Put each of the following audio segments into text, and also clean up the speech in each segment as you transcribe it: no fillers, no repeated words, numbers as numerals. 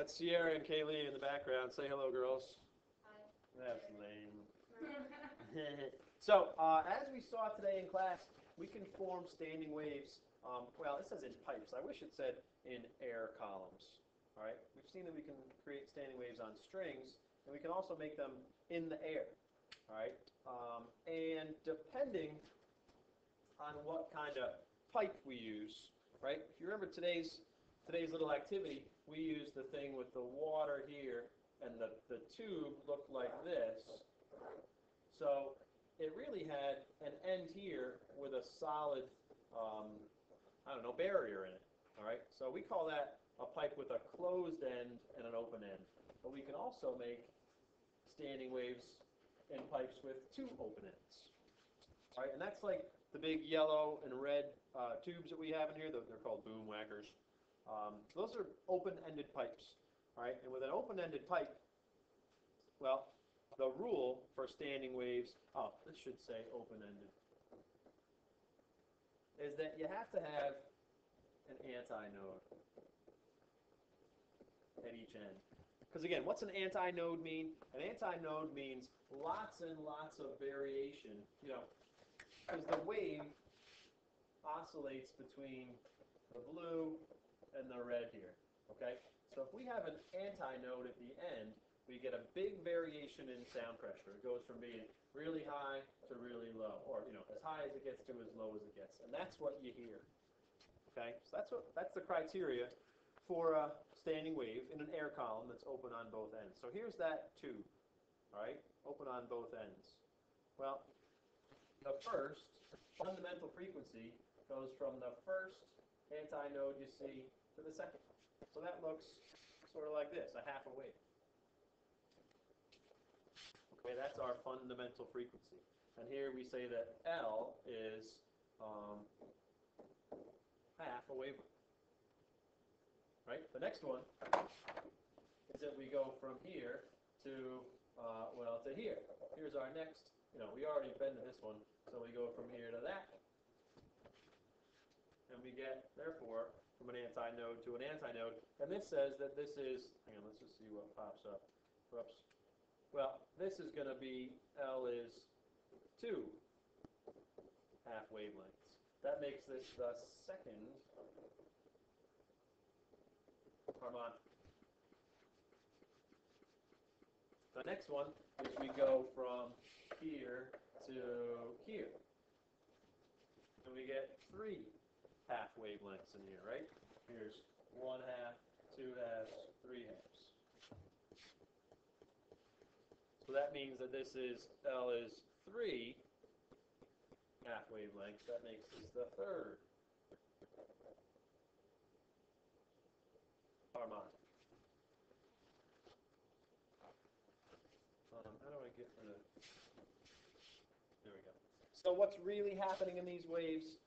That's Sierra and Kayleen in the background. Say hello, girls. Hi. That's lame. So, as we saw today in class, we can form standing waves. Well, it says in pipes. I wish it said in air columns. All right. We've seen that we can create standing waves on strings, and we can also make them in the air. All right. And depending on what kind of pipe we use, right? If you remember today's little activity, we used the thing with the water here, and the tube looked like this. So it really had an end here with a solid, I don't know, barrier in it. All right. So we call that a pipe with a closed end and an open end. But we can also make standing waves in pipes with two open ends. All right, and that's like the big yellow and red tubes that we have in here. They're called boom whackers. Those are open-ended pipes. All right, and with an open-ended pipe, well, the rule for standing waves, oh, this should say open-ended, is that you have to have an antinode at each end. Because again, what's an antinode mean? An antinode means lots and lots of variation, because the wave oscillates between the blue and the red here, okay? So if we have an antinode at the end, we get a big variation in sound pressure. It goes from being really high to really low, or as high as it gets to as low as it gets, and that's what you hear. Okay, so that's the criteria for a standing wave in an air column that's open on both ends. So here's that tube, all right, open on both ends. Well, the first fundamental frequency goes from the first antinode you see to the second. So that looks sort of like this, a half a wave. Okay, that's our fundamental frequency. And here we say that L is half a wavelength. Right? The next one is that we go from here to, to here. Here's our next, we already been to this one, so we go from here to that. And we get, therefore, from an antinode to an antinode. And this says that this is, hang on, let's just see what pops up. Whoops. Well, this is going to be, L is 2 half wavelengths. That makes this the second harmonic. The next one is we go from here to here. And we get 3 half wavelengths in here, right? Here's 1 half, 2 halves, 3 halves. So that means that this is, L is 3 half wavelengths. That makes this the third harmonic. How do I get rid of, there we go. So what's really happening in these waves,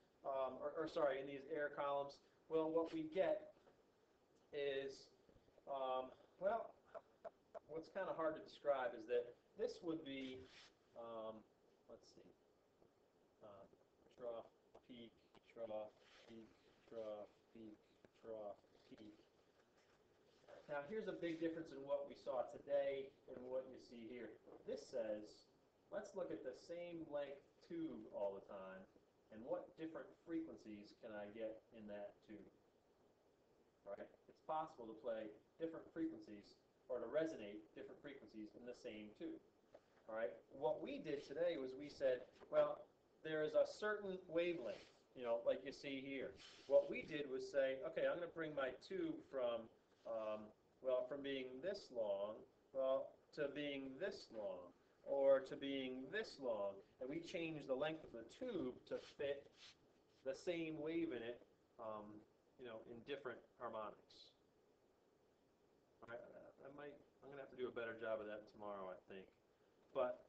in these air columns? Well, what we get is, what's kind of hard to describe is that this would be, let's see, trough, peak, trough, peak, trough, peak, trough, peak. Now here's a big difference in what we saw today and what you see here. This says, let's look at the same length tube all the time, and what different frequencies can I get in that tube? All right? It's possible to play different frequencies or to resonate different frequencies in the same tube. All right? What we did today was we said, well, there is a certain wavelength, like you see here. What we did was say, okay, I'm going to bring my tube from, from being this long, to being this long, or to being this long, and we changed the length of the tube to fit the same wave in it, in different harmonics. All right, I'm going to have to do a better job of that tomorrow, I think. But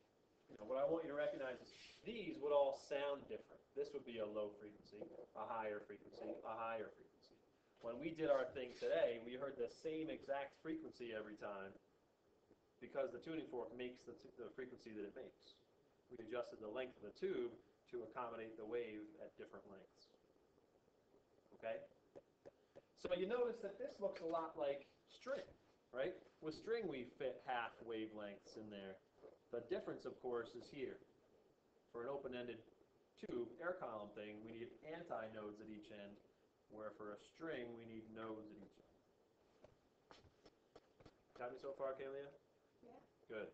what I want you to recognize is these would all sound different. This would be a low frequency, a higher frequency, a higher frequency. When we did our thing today, we heard the same exact frequency every time because the tuning fork makes the frequency that it makes. We adjusted the length of the tube to accommodate the wave at different lengths. Okay? So you notice that this looks a lot like string. right? With string, we fit half wavelengths in there. The difference, of course, is here. For an open-ended tube, air column thing, we need antinodes at each end, where for a string, we need nodes at each end. Got me so far, Kalia? Yeah. Good.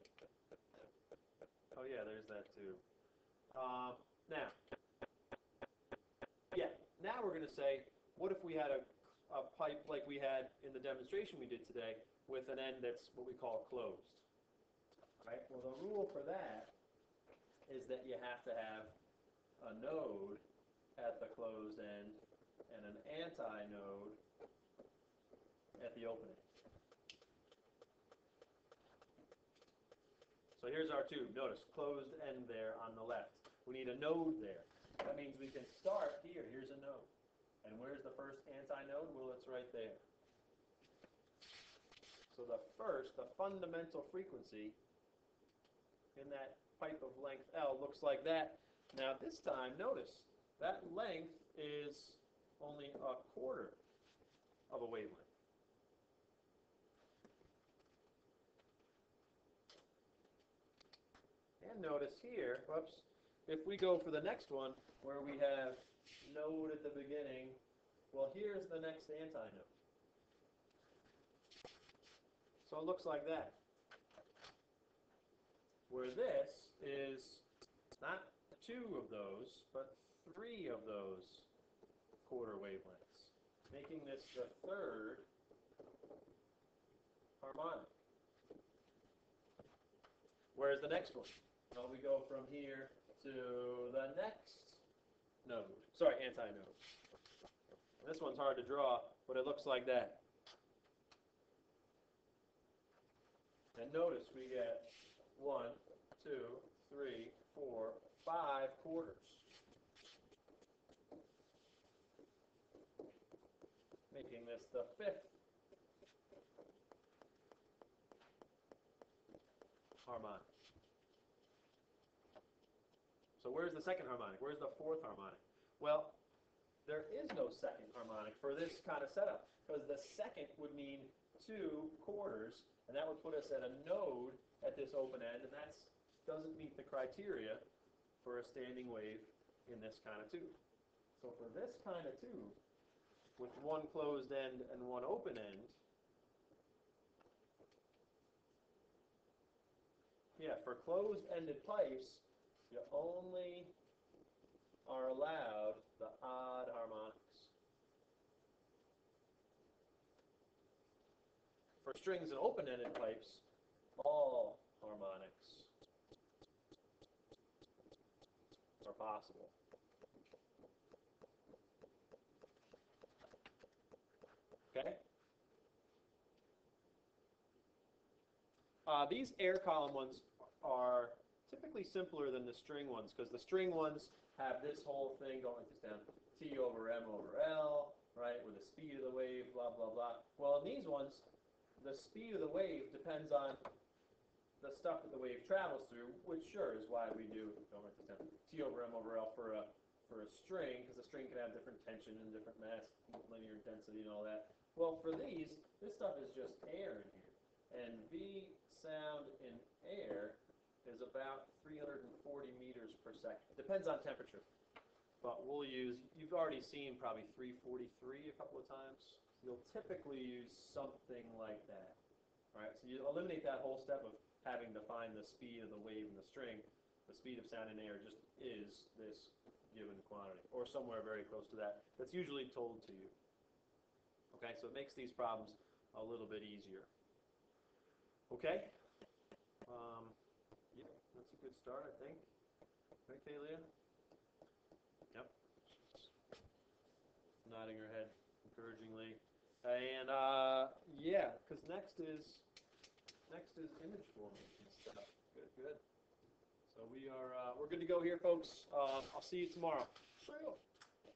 Oh yeah, there's that too. Now we're going to say, what if we had a pipe like we had in the demonstration we did today with an end that's what we call closed? Right? Well, the rule for that is that you have to have a node at the closed end and an antinode at the opening. So here's our tube. Notice, closed end there on the left. We need a node there. That means we can start here. Here's a node. And where's the first antinode? Well, it's right there. So the fundamental frequency in that pipe of length L looks like that. Now this time, notice, that length is only a quarter of a wavelength. And notice here, whoops, if we go for the next one where we have node at the beginning, well, here's the next antinode. So it looks like that. Where this is not two of those, but three of those quarter wavelengths, making this the third harmonic. Where's the next one? Well, we go from here to the next node. Sorry, antinode. This one's hard to draw, but it looks like that. And notice we get 1, 2, 3, 4, 5 quarters. Making this the fifth harmonic. So where's the second harmonic? Where's the fourth harmonic? Well, there is no second harmonic for this kind of setup, because the second would mean 2 quarters, and that would put us at a node at this open end, and that doesn't meet the criteria for a standing wave in this kind of tube. So for this kind of tube, with one closed end and one open end, for closed-ended pipes, you only are allowed the odd harmonics. For strings and open-ended pipes, all harmonics are possible. Okay? These air column ones are typically simpler than the string ones, because the string ones have this whole thing going like this down, T over M over L, right, with the speed of the wave, blah, blah, blah. Well, in these ones, the speed of the wave depends on the stuff that the wave travels through, which sure is why we do, don't write this down, T over M over L for a string, because a string can have different tension and different mass, linear density and all that. Well, for these, this stuff is just air in here. And V sound in air is about 340 meters per second. Depends on temperature. But we'll use, you've already seen probably 343 a couple of times. You'll typically use something like that. All right, so you eliminate that whole step of having to find the speed of the wave in the string. The speed of sound in air just is this given quantity, or somewhere very close to that. That's usually told to you. Okay, so it makes these problems a little bit easier. Okay? Yeah, that's a good start, I think. Right, Kalia? Yep. Nodding her head encouragingly. And yeah, because next is image formation stuff. Good, good. So we're good to go here, folks. I'll see you tomorrow. See you.